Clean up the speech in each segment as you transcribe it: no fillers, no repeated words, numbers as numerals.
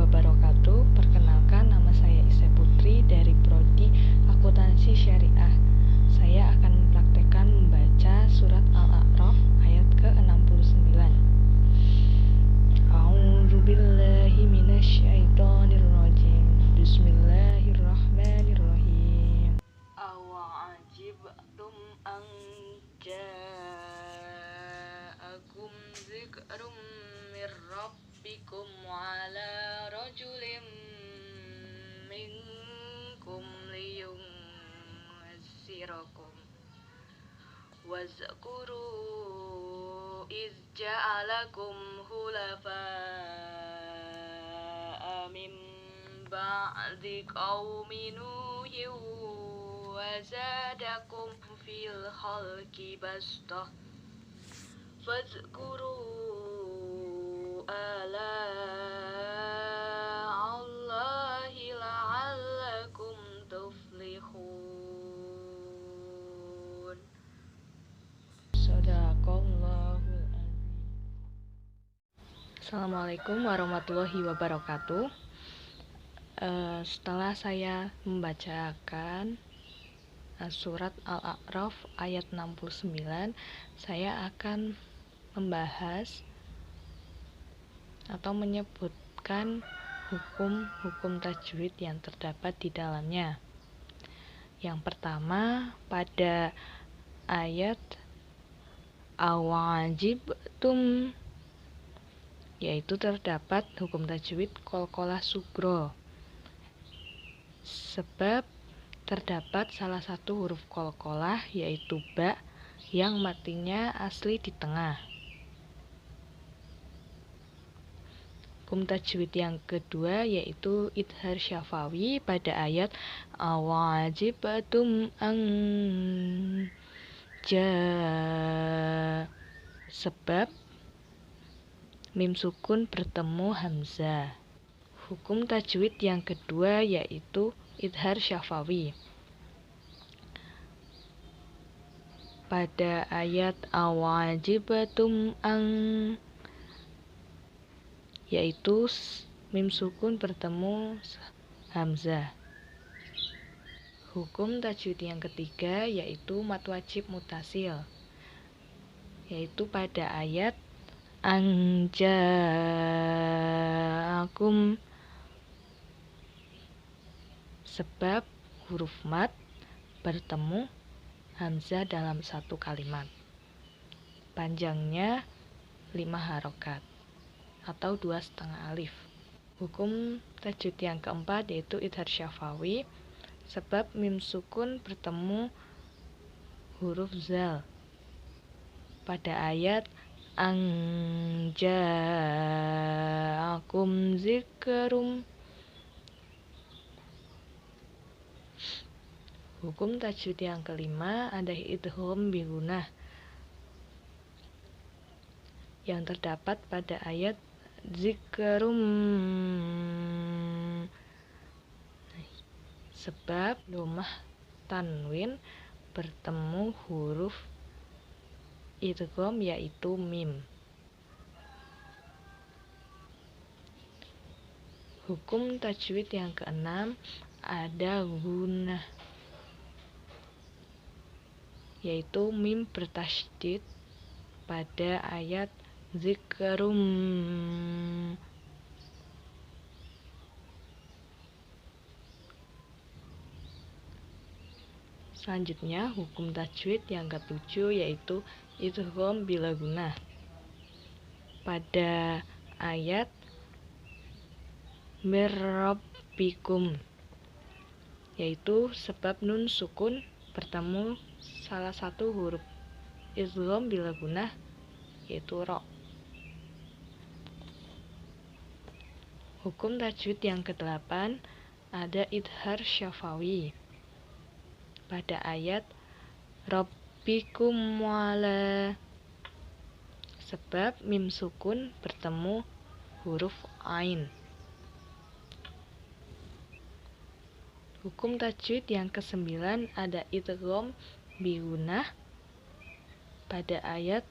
wabarakatuh. Perkenalkan, nama saya Isya Putri dari Prodi Akuntansi Syariah. Saya akan mempraktekkan membaca surat Al-A'raf ayat ke-69. A'udzubillahi minasyaitonirrajim. Bismillahirrahmanirrahim. Awa'ajibtum an ja'akum dzikrum mir rabbikum ala rajulin minkum liyunzirakum wazkuru iz ja'alakum khulafa'a min ba'di qaumi nuhin wa zadakum fil khalqi bastah fadzkuru ala Allahi la'allakum tuflihun. Shadaqallahul azim. Assalamualaikum warahmatullahi wabarakatuh. Setelah saya membacakan surat Al-A'raf ayat 69, saya akan membahas atau menyebutkan hukum-hukum tajwid yang terdapat di dalamnya. Yang pertama, pada ayat awajibtum, yaitu terdapat hukum tajwid qalqalah sugro, sebab terdapat salah satu huruf qalqalah yaitu ba yang matinya asli di tengah. Hukum tajwid yang kedua yaitu idhar syafawi pada ayat awajibtum an sebab mim sukun bertemu hamzah. Hukum tajwid yang kedua yaitu idhar syafawi pada ayat awajibtum an, yaitu mim sukun bertemu hamzah. Hukum tajwid yang ketiga yaitu mad wajib mutasil, yaitu pada ayat anja'akum, sebab huruf mad bertemu hamzah dalam satu kalimat. Panjangnya 5 harokat atau 2,5 alif. Hukum tajwid yang keempat yaitu idhar syafawi, sebab mim sukun bertemu huruf zal pada ayat anja'akum dzikrum. Hukum tajwid yang kelima ada idgham bi gunnah yang terdapat pada ayat dzikrum, sebab domah tanwin bertemu huruf idgham yaitu mim. Hukum tajwid yang keenam ada gunnah, yaitu mim bertasydid pada ayat dzikrum. Selanjutnya hukum tajwid yang ketujuh yaitu idgham bila gunnah pada ayat mir rabbikum, yaitu sebab nun sukun bertemu salah satu huruf idgham bila gunnah yaitu ra. Hukum tajwid yang ke-8 ada idhar syafawi pada ayat rabbikum wala, sebab mim sukun bertemu huruf ain. Hukum tajwid yang ke-9 ada idgham bi gunnah pada ayat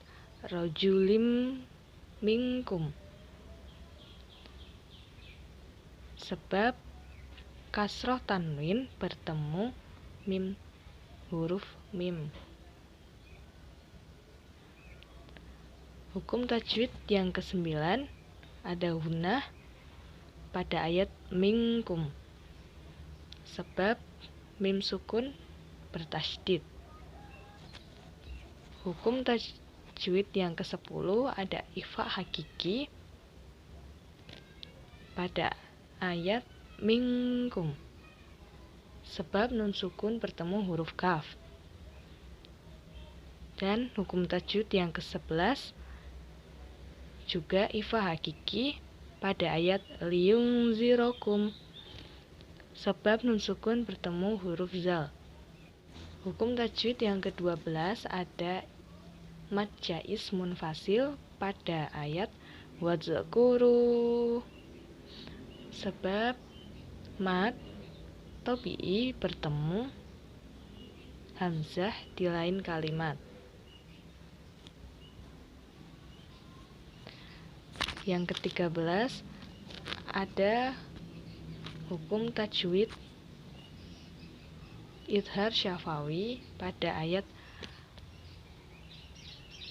rajulim minkum, sebab kasroh tanwin bertemu huruf mim. Hukum tajwid yang ke-9 ada gunnah pada ayat minkum, sebab mim sukun bertasydid. Hukum tajwid yang ke-10 ada ikhfa hakiki pada ayat minkum, sebab nun sukun bertemu huruf kaf. Dan hukum tajwid yang ke-11 juga ikhfa hakiki pada ayat liyunzirokum, sebab nun sukun bertemu huruf zal. Hukum tajwid yang ke-12 ada mad jaiz munfasil pada ayat wadzkuru, sebab mad tabi'i bertemu hamzah di lain kalimat. Yang ke-13 ada hukum tajwid idhar syafawi pada ayat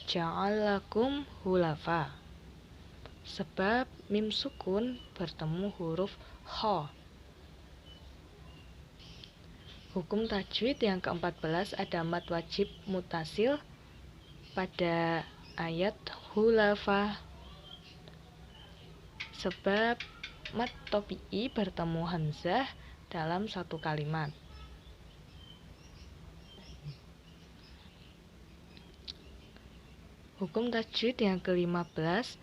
ja'alakum hulafa, sebab mim sukun bertemu huruf kha. Hukum tajwid yang ke-14 ada mad wajib mutasil pada ayat hulafa, sebab mad tabi'i bertemu hamzah dalam satu kalimat. Hukum tajwid yang ke-15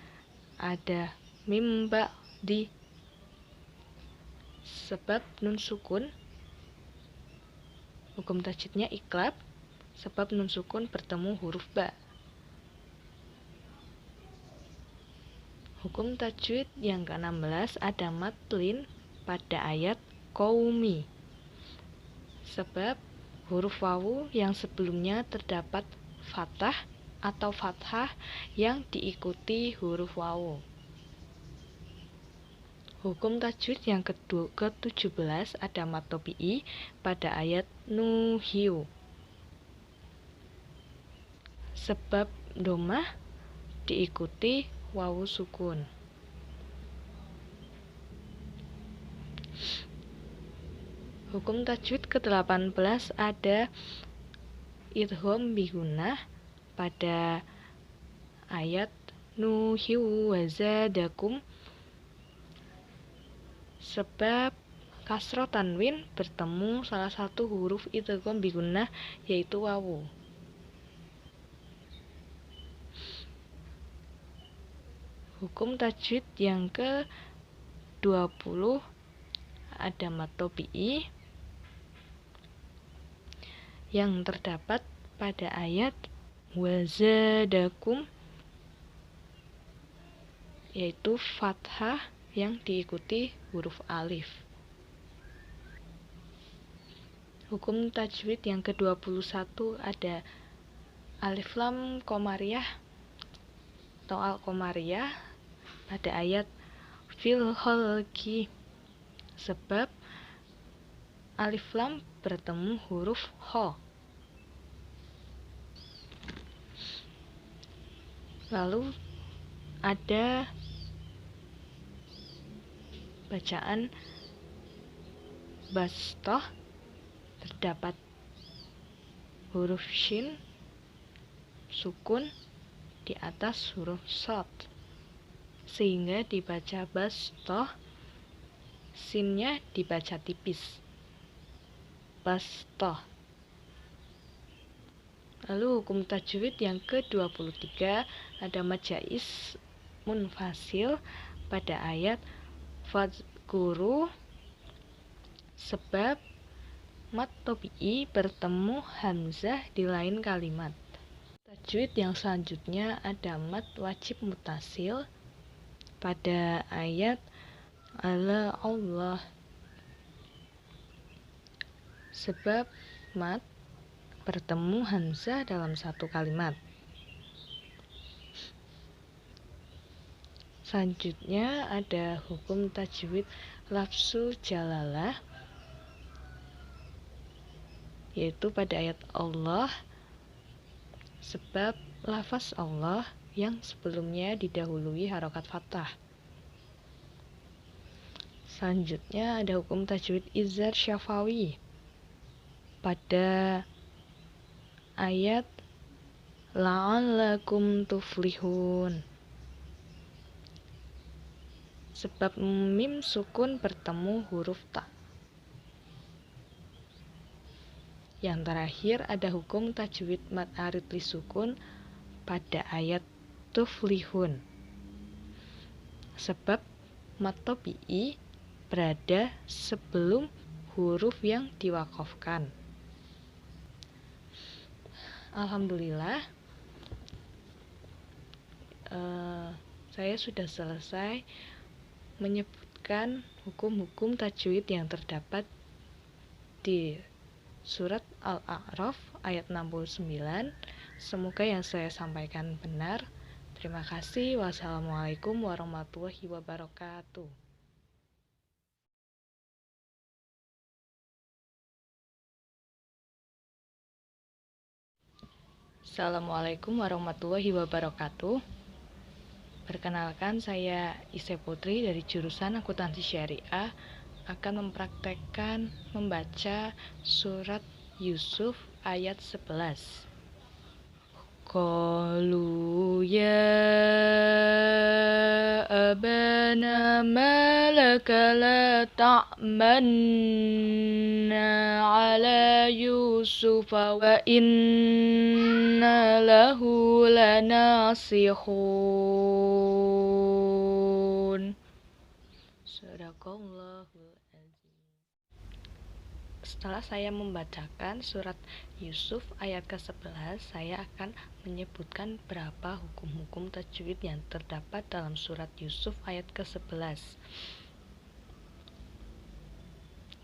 ada mim ba'di, sebab nun sukun. Hukum tajwidnya iqlab, sebab nun sukun bertemu huruf ba. Hukum tajwid yang ke-16 ada mad lin pada ayat qaumi, sebab huruf wawu yang sebelumnya terdapat fathah atau fathah yang diikuti huruf wawu. Hukum tajwid yang ke-17 ada mad tabi'i pada ayat nuhiu, sebab domah diikuti wawu sukun. Hukum tajwid ke-18 ada idgham bi gunnah pada ayat nuhiu wazadakum, sebab kasroh tanwin bertemu salah satu huruf idgham bi gunnah yaitu wawu. Hukum tajwid yang ke-20 ada mad tabi'i yang terdapat pada ayat wazadakum, yaitu fathah yang diikuti huruf alif. Hukum tajwid yang ke-21 ada alif lam qamariyah atau al-qamariyah pada ayat fil khalqi, sebab alif lam bertemu huruf kha. Lalu ada bacaan bastah, terdapat huruf shin sukun di atas huruf shad, sehingga dibaca bastah, sinnya dibaca tipis, bastah. Lalu hukum tajwid yang ke-23 ada mad jaiz munfasil pada ayat fadzkuru, sebab mad tabi'i bertemu hamzah di lain kalimat. Tajwid yang selanjutnya ada mad wajib mutasil pada ayat ala Allah, sebab mad bertemu hamzah dalam satu kalimat. Selanjutnya ada hukum tajwid lafzu jalalah, yaitu pada ayat Allah, sebab lafaz Allah yang sebelumnya didahului harokat fathah. Selanjutnya ada hukum tajwid izhar syafawi pada ayat la'allakum tuflihun, sebab mim sukun bertemu huruf ta. Yang terakhir ada hukum tajwid mad arid li sukun pada ayat tuflihun, sebab mad tabi'i berada sebelum huruf yang diwakafkan. Alhamdulillah, saya sudah selesai menyebutkan hukum-hukum tajwid yang terdapat di surat Al-A'raf ayat 69. Semoga yang saya sampaikan benar. Terima kasih. Wassalamualaikum warahmatullahi wabarakatuh. Assalamualaikum warahmatullahi wabarakatuh. Perkenalkan, saya Ise Putri dari jurusan Akuntansi Syariah akan mempraktekkan membaca surat Yusuf ayat 11. Qalu ya abana malaka la ta'manna ala Yusuf wa inna lahu lanasihun. Sadaqallahul azim. Setelah saya membacakan surat Yusuf ayat ke-11, saya akan menyebutkan berapa hukum-hukum tajwid yang terdapat dalam surat Yusuf ayat ke-11.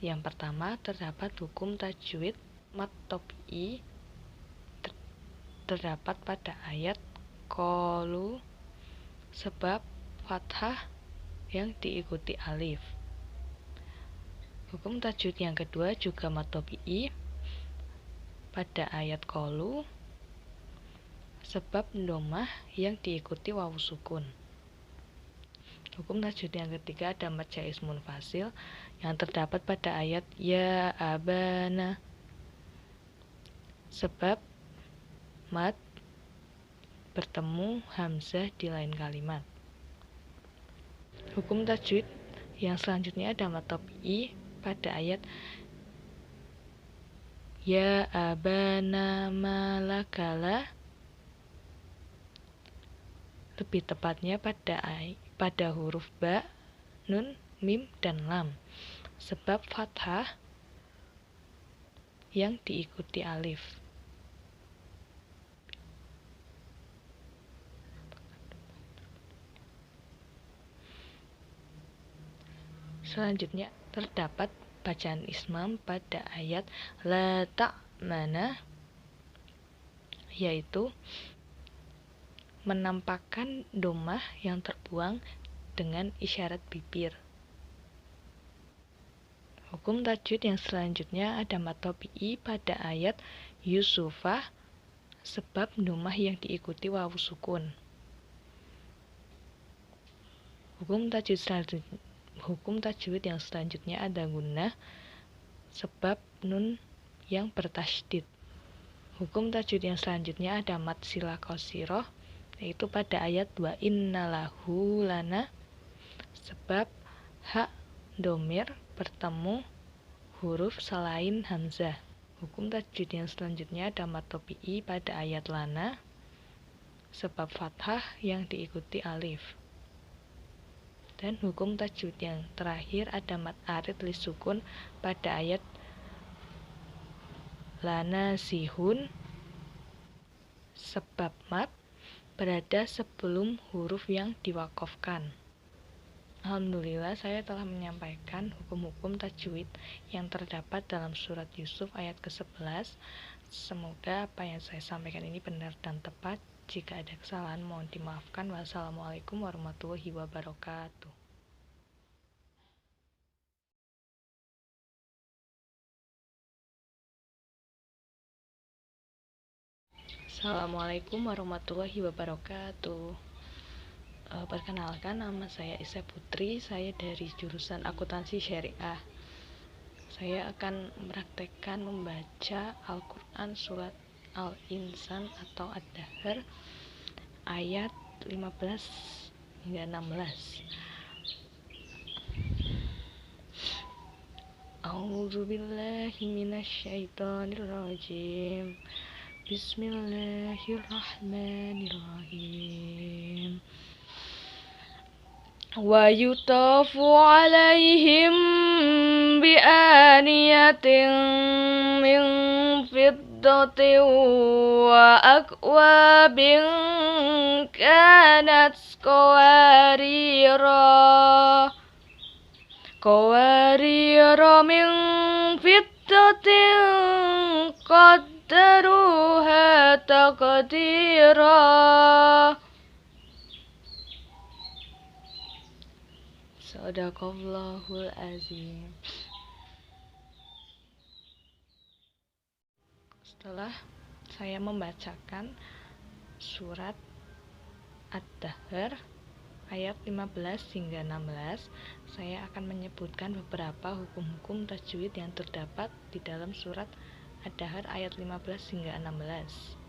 Yang pertama, terdapat hukum tajwid mad tabi'i terdapat pada ayat qalu, sebab fathah yang diikuti alif. Hukum tajwid yang kedua juga mad tabi'i pada ayat qalu, sebab domah yang diikuti wawu sukun. Hukum tajwid yang ketiga ada mad jaiz munfasil yang terdapat pada ayat ya abana, sebab mad bertemu hamzah di lain kalimat. Hukum tajwid yang selanjutnya ada mad tabi'i pada ayat ya abana malakala, lebih tepatnya pada huruf ba, nun, mim, dan lam, sebab fathah yang diikuti alif. Selanjutnya terdapat bacaan ismam pada ayat la ta'mana, yaitu menampakkan domah yang terbuang dengan isyarat bibir. Hukum tajwid yang selanjutnya ada mad tabi'i pada ayat Yusufah, sebab domah yang diikuti wawu sukun. Hukum tajwid yang selanjutnya ada gunnah, sebab nun yang bertasydid. Hukum tajwid yang selanjutnya ada mad silah qasirah, yaitu pada ayat wa innalahu lana, sebab hak domir bertemu huruf selain hamzah. Hukum tajwid yang selanjutnya ada mad tabi'i pada ayat lana, sebab fathah yang diikuti alif. Dan hukum tajwid yang terakhir ada mad arid li sukun pada ayat lanasihun, sebab mad berada sebelum huruf yang diwakafkan. Alhamdulillah, saya telah menyampaikan hukum-hukum tajwid yang terdapat dalam surat Yusuf ayat ke-11. Semoga apa yang saya sampaikan ini benar dan tepat. Jika ada kesalahan mohon dimaafkan. Wassalamualaikum warahmatullahi wabarakatuh. Assalamualaikum warahmatullahi wabarakatuh. Perkenalkan, nama saya Isa Putri. Saya dari jurusan Akuntansi Syariah. Saya akan mempraktekkan membaca Al-Quran surat Al-Insan atau Ad-Dahr ayat 15 hingga 16. A'udzubillahi minasyaitonirrajim. Bismillahirrahmanirrahim. Wa yutafu alaihim bi'aniyatin min fiddatin wa akwabin kanat qawarira min fiddatin qaddaruha taqdira. Shadaqallahul azim. Setelah saya membacakan surat Ad-Dahr ayat 15 hingga 16, saya akan menyebutkan beberapa hukum-hukum tajwid yang terdapat di dalam surat Ad-Dahr ayat 15 hingga 16.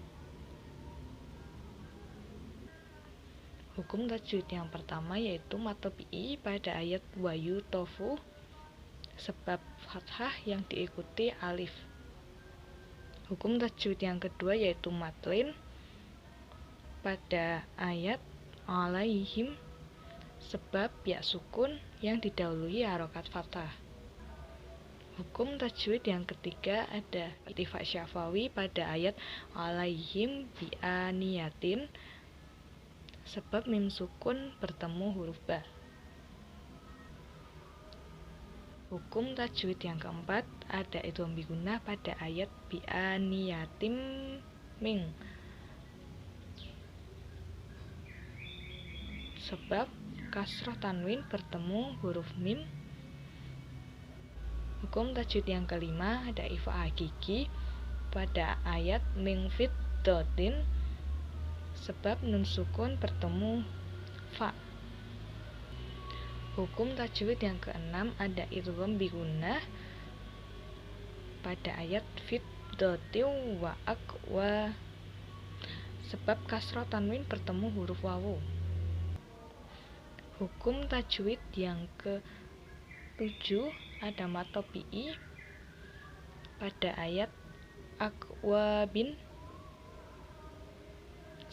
Hukum tajwid yang pertama yaitu matobi'i pada ayat wayu tofu, sebab fathah yang diikuti alif. Hukum tajwid yang kedua yaitu matlin pada ayat alaihim, sebab ya sukun yang didahului harokat fathah. Hukum tajwid yang ketiga ada itifak syafawi pada ayat alaihim bi'aniyatin, sebab mim sukun bertemu huruf ba. Hukum tajwid yang keempat ada idgham bigunnah pada ayat bi'aniyatim ming, sebab kasroh tanwin bertemu huruf mim. Hukum tajwid yang kelima ada ifa hakiki pada ayat min fiddatin, sebab nun sukun bertemu fa. Hukum tajwid yang keenam ada idgham bigunnah pada ayat fiddatin wa akwa, sebab kasroh tanwin bertemu huruf wawu. Hukum tajwid yang ke-7 ada matobi'i pada ayat akwabin,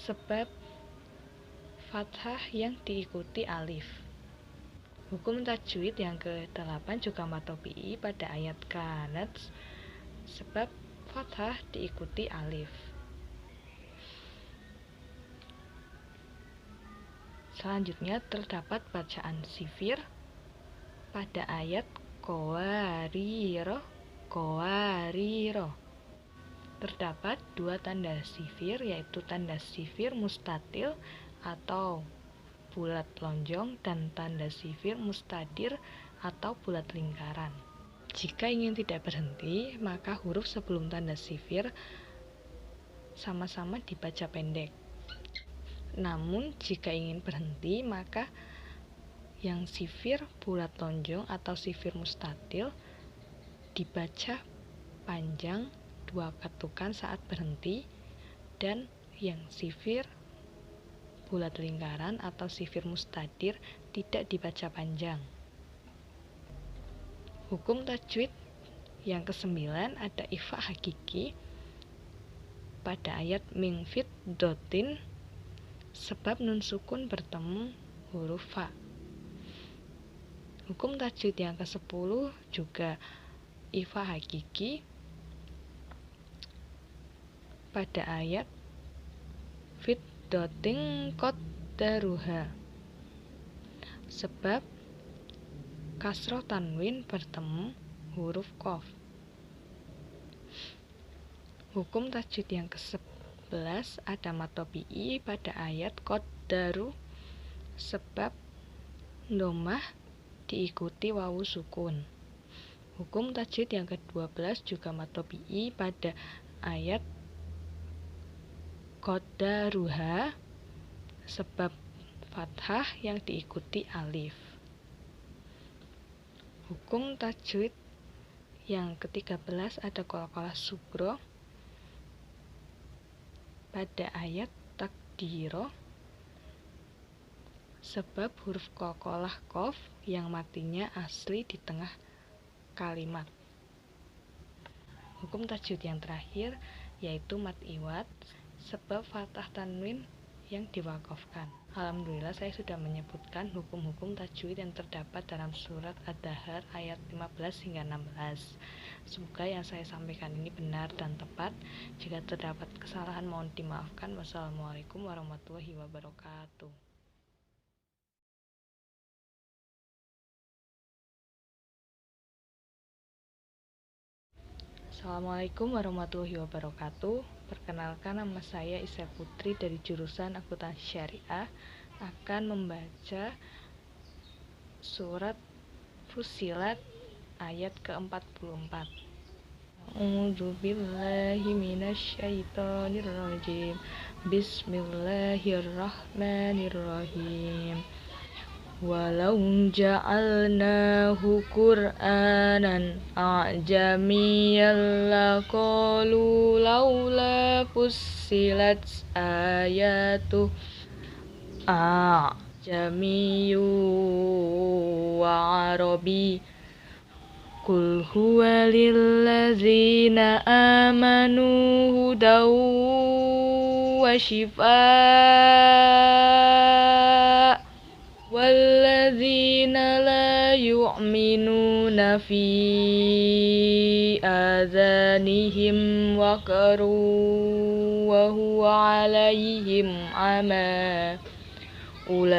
sebab fathah yang diikuti alif. Hukum tajwid yang ke-8 juga matobi'i pada ayat kanat, sebab fathah diikuti alif. Selanjutnya terdapat bacaan sifir pada ayat qawariro. Terdapat dua tanda sifir, yaitu tanda sifir mustatil atau bulat lonjong dan tanda sifir mustadir atau bulat lingkaran. Jika ingin tidak berhenti, maka huruf sebelum tanda sifir sama-sama dibaca pendek. Namun jika ingin berhenti, maka yang sifir bulat lonjong atau sifir mustatil dibaca panjang 2 ketukan saat berhenti, dan yang sifir bulat lingkaran atau sifir mustadir tidak dibaca panjang. Hukum tajwid yang ke-9 ada ifa hakiki pada ayat min fiddatin, sebab nun sukun bertemu huruf fa. Hukum tajwid yang ke-10 juga ifa hakiki pada ayat fiddatin qaddaruha, sebab kasroh tanwin bertemu huruf qaf. Hukum tajwid yang ke-11 ada matobi'i pada ayat qaddaru, sebab dhammah diikuti wawu sukun. Hukum tajwid yang ke-12 juga matobi'i pada ayat qaddaruha, sebab fathah yang diikuti alif. Hukum tajwid yang ke-13 ada qalqalah sugro pada ayat takdiro, sebab huruf qalqalah qaf yang matinya asli di tengah kalimat. Hukum tajwid yang terakhir yaitu mad iwad, sebab fathah tanwin yang diwakafkan. Alhamdulillah saya sudah menyebutkan hukum-hukum tajwid yang terdapat dalam surat Ad-Dahr ayat 15 hingga 16. Semoga yang saya sampaikan ini benar dan tepat. Jika terdapat kesalahan mohon dimaafkan. Wassalamualaikum warahmatullahi wabarakatuh. Assalamualaikum warahmatullahi wabarakatuh. Perkenalkan, nama saya Isa Putri dari jurusan Akuntansi Syariah, akan membaca surat Fussilat ayat ke-44. A'udzu billahi minasyaitonir rajim. Bismillahirrahmanirrahim. Walau ja'alnahu Qur'anan a'jamiyyan laqalu laula fussilat ayatuh a'jamiyyu wa arabi. Qul huwa lillazina amanu hudaw wa shifaa walladzina la yu'minuna fi adhanihim waqarun wa huwa alaihim ama ulaika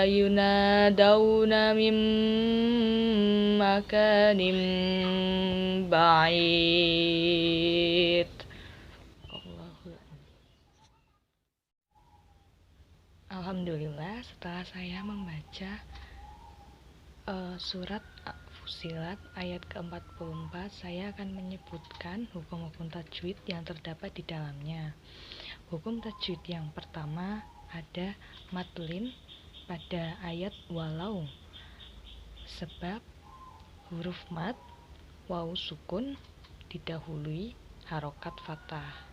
yunadawna min makanin ba'id. Alhamdulillah, setelah saya membaca surat Fussilat ayat ke-44, saya akan menyebutkan hukum-hukum tajwid yang terdapat di dalamnya. Hukum tajwid yang pertama ada madlin pada ayat walau, sebab huruf mad waw sukun didahului harokat fathah.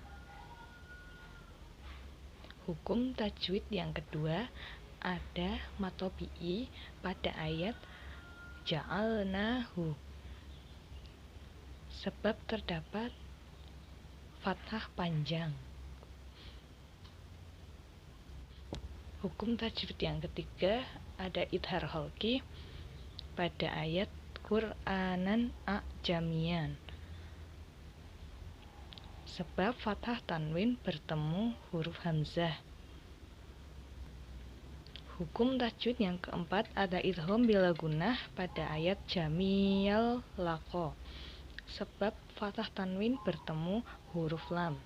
Hukum tajwid yang kedua ada matobi'i pada ayat ja'alnahu, sebab terdapat fathah panjang. Hukum tajwid yang ketiga ada idhar khalqi pada ayat Qur'anan a'jamiyan, sebab fathah tanwin bertemu huruf hamzah. Hukum tajwid yang keempat ada idgham bila gunnah pada ayat jamiyal laqo, sebab fathah tanwin bertemu huruf lam.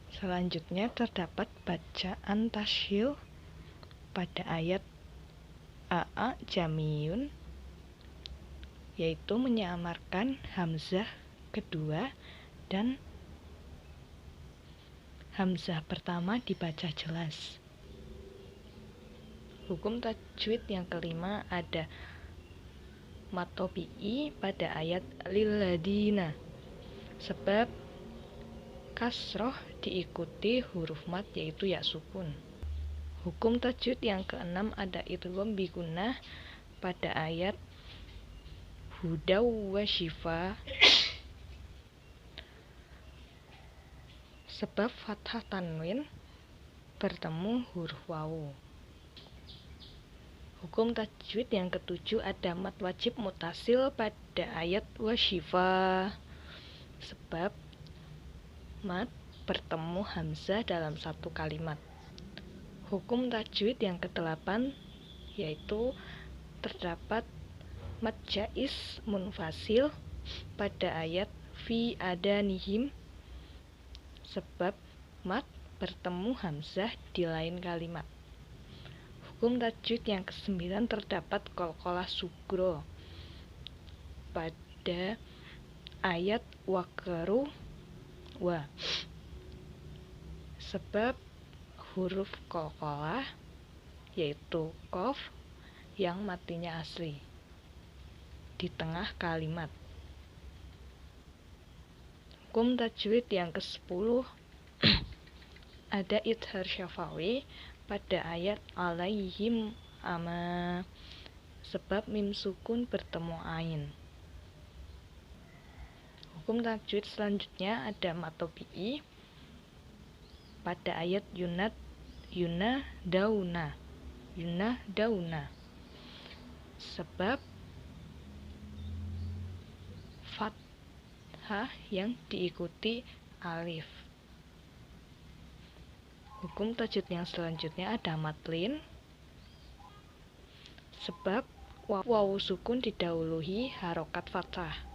Selanjutnya terdapat bacaan tasyil pada ayat a'a jamiyun, yaitu menyamarkan hamzah kedua dan hamzah pertama dibaca jelas. Hukum tajwid yang kelima ada matobi'i pada ayat lilladina, sebab kasroh diikuti huruf mat yaitu ya sukun. Hukum tajwid yang keenam ada idgham bi gunnah pada ayat hudaw wa shifa, sebab fathah tanwin bertemu huruf wawu. Hukum tajwid yang ketujuh ada mad wajib mutasil pada ayat wa shifa, sebab mad bertemu hamzah dalam satu kalimat. Hukum tajwid yang kedelapan yaitu terdapat mad jaiz munfasil pada ayat fi adanihim, sebab mad bertemu hamzah di lain kalimat. Hukum tajwid yang kesembilan terdapat qalqalah sugro pada ayat waqaru wa. Sebab huruf qalqalah yaitu qaf yang matinya asli di tengah kalimat. Hukum tajwid yang ke-10 ada idhar syafawi pada ayat alaihim ama, sebab mim sukun bertemu ain. Hukum tajwid selanjutnya ada matobi'i pada ayat yuna dauna, sebab fathah yang diikuti alif. Hukum tajwid yang selanjutnya ada matlin, sebab wawu sukun didahului harokat fathah.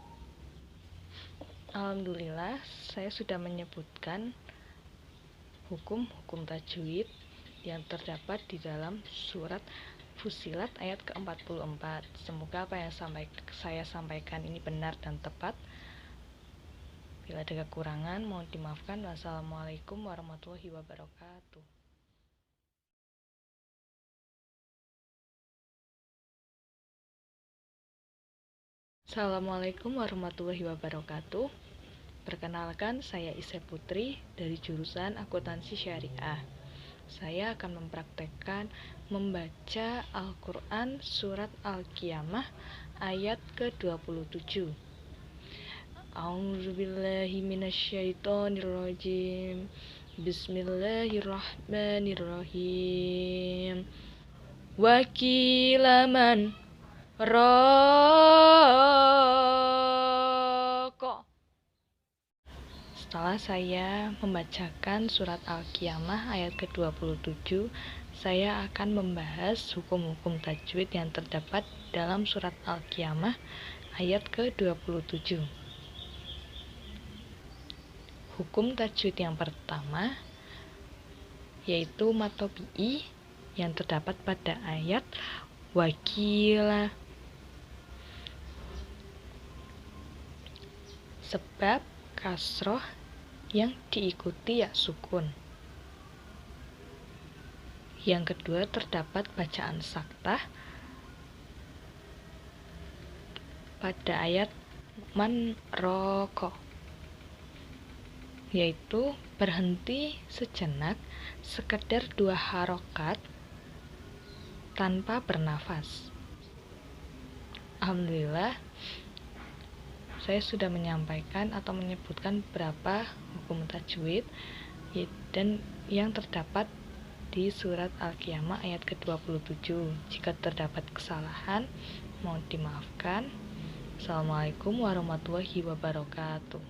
Alhamdulillah, saya sudah menyebutkan hukum-hukum tajwid yang terdapat di dalam surat Fussilat ayat ke-44. Semoga apa yang saya sampaikan ini benar dan tepat. Bila ada kekurangan, mohon dimaafkan. Wassalamualaikum warahmatullahi wabarakatuh. Assalamualaikum warahmatullahi wabarakatuh. Perkenalkan, saya Isya Putri dari jurusan Akuntansi Syariah. Saya akan mempraktekkan membaca Al-Quran surat Al-Qiyamah ayat ke-27. A'udzubillahi minasyaitonirrajim. Bismillahirrahmanirrahim. Wakilaman roko. Setelah saya membacakan surat Al-Qiyamah ayat ke-27, saya akan membahas hukum-hukum tajwid yang terdapat dalam surat Al-Qiyamah ayat ke-27. Hukum tajwid yang pertama yaitu matobi'i yang terdapat pada ayat wakila, sebab kasroh yang diikuti ya sukun. Yang kedua terdapat bacaan saktah pada ayat man roko, yaitu berhenti sejenak sekedar 2 harokat tanpa bernafas. Alhamdulillah, saya sudah menyampaikan atau menyebutkan beberapa hukum tajwid dan yang terdapat di surat Al-Qiyamah ayat ke-27. Jika terdapat kesalahan, mohon dimaafkan. Assalamualaikum warahmatullahi wabarakatuh.